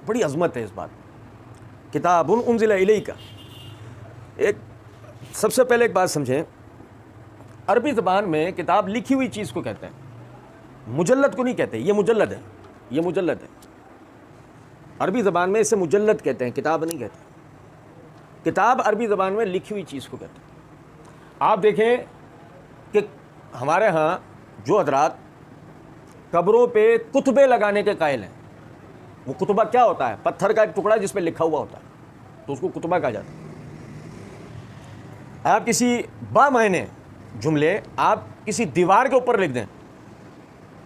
بڑی عظمت ہے اس بات. کتاب انزل الیک. ایک سب سے پہلے ایک بات سمجھیں, عربی زبان میں کتاب لکھی ہوئی چیز کو کہتے ہیں, مجلد کو نہیں کہتے. یہ مجلد ہے, یہ مجلد ہے. عربی زبان میں اسے مجلد کہتے ہیں, کتاب نہیں کہتے. کتاب عربی زبان میں لکھی ہوئی چیز کو کہتے ہیں. آپ دیکھیں کہ ہمارے ہاں جو حضرات قبروں پہ کتبے لگانے کے قائل ہیں, وہ کتبہ کیا ہوتا ہے؟ پتھر کا ایک ٹکڑا جس پہ لکھا ہوا ہوتا ہے, تو اس کو کتبہ کہا جاتا ہے. آپ کسی بامعنی جملے آپ کسی دیوار کے اوپر لکھ دیں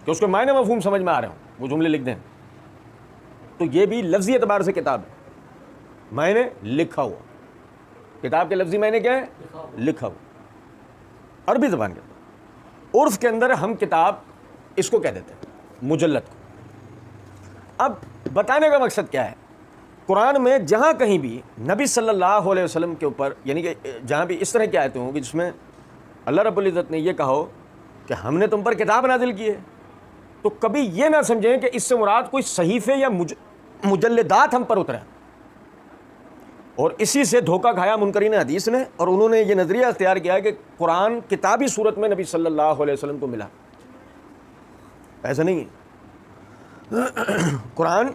کہ اس کے معنی مفہوم سمجھ میں آ رہے ہوں, وہ جملے لکھ دیں, تو یہ بھی لفظی اعتبار سے کتاب ہے. معنی لکھا ہوا. کتاب کے لفظی معنی کیا ہے؟ لکھا ہوا. عربی زبان کے اندر, عرف کے اندر ہم کتاب اس کو کہہ دیتے ہیں, مجلد کو. اب بتانے کا مقصد کیا ہے؟ قرآن میں جہاں کہیں بھی نبی صلی اللہ علیہ وسلم کے اوپر, یعنی کہ جہاں بھی اس طرح کی آیتیں ہوں کہ جس میں اللہ رب العزت نے یہ کہا ہو کہ ہم نے تم پر کتاب نازل کی ہے, تو کبھی یہ نہ سمجھیں کہ اس سے مراد کوئی صحیفے یا مجلدات ہم پر اترے. اور اسی سے دھوکہ کھایا منکرین حدیث نے, اور انہوں نے یہ نظریہ اختیار کیا کہ قرآن کتابی صورت میں نبی صلی اللہ علیہ وسلم کو ملا. ایسا نہیں ہے. قرآن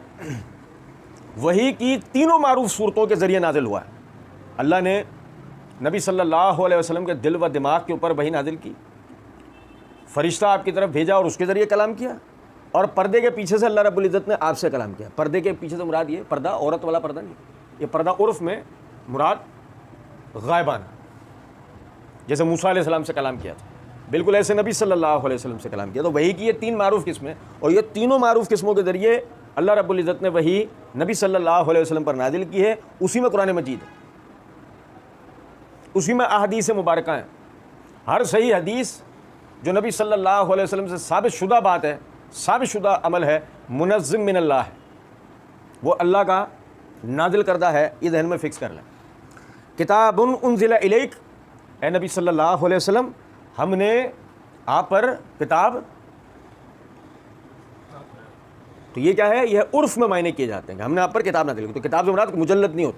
وحی کی تینوں معروف صورتوں کے ذریعے نازل ہوا ہے. اللہ نے نبی صلی اللہ علیہ وسلم کے دل و دماغ کے اوپر وحی نازل کی, فرشتہ آپ کی طرف بھیجا اور اس کے ذریعے کلام کیا, اور پردے کے پیچھے سے اللہ رب العزت نے آپ سے کلام کیا. پردے کے پیچھے سے مراد یہ پردہ عورت والا پردہ نہیں, یہ پردہ عرف میں مراد غائبانہ, جیسے موسیٰ علیہ السلام سے کلام کیا تھا, بالکل ایسے نبی صلی اللہ علیہ وسلم سے کلام کیا. تو وحی کی یہ تین معروف قسمیں, اور یہ تینوں معروف قسموں کے ذریعے اللہ رب العزت نے وحی نبی صلی اللہ علیہ وسلم پر نازل کی ہے. اسی میں قرآن مجید ہے, اسی میں احادیث مبارکہ ہیں. ہر صحیح حدیث جو نبی صلی اللہ علیہ وسلم سے ثابت شدہ بات ہے, ثابت شدہ عمل ہے, منظم من اللہ ہے, وہ اللہ کا نازل کردہ ہے. یہ ذہن میں فکس کر لیں. کتاب انزل الیک, اے نبی صلی اللہ علیہ وسلم, ہم نے آپ پر کتاب, تو یہ کیا ہے؟ یہ عرف میں معنی کیے جاتے ہیں کہ ہم نے آپ پر کتاب نازل کی. تو کتاب سے مراد مجلد نہیں ہوتا.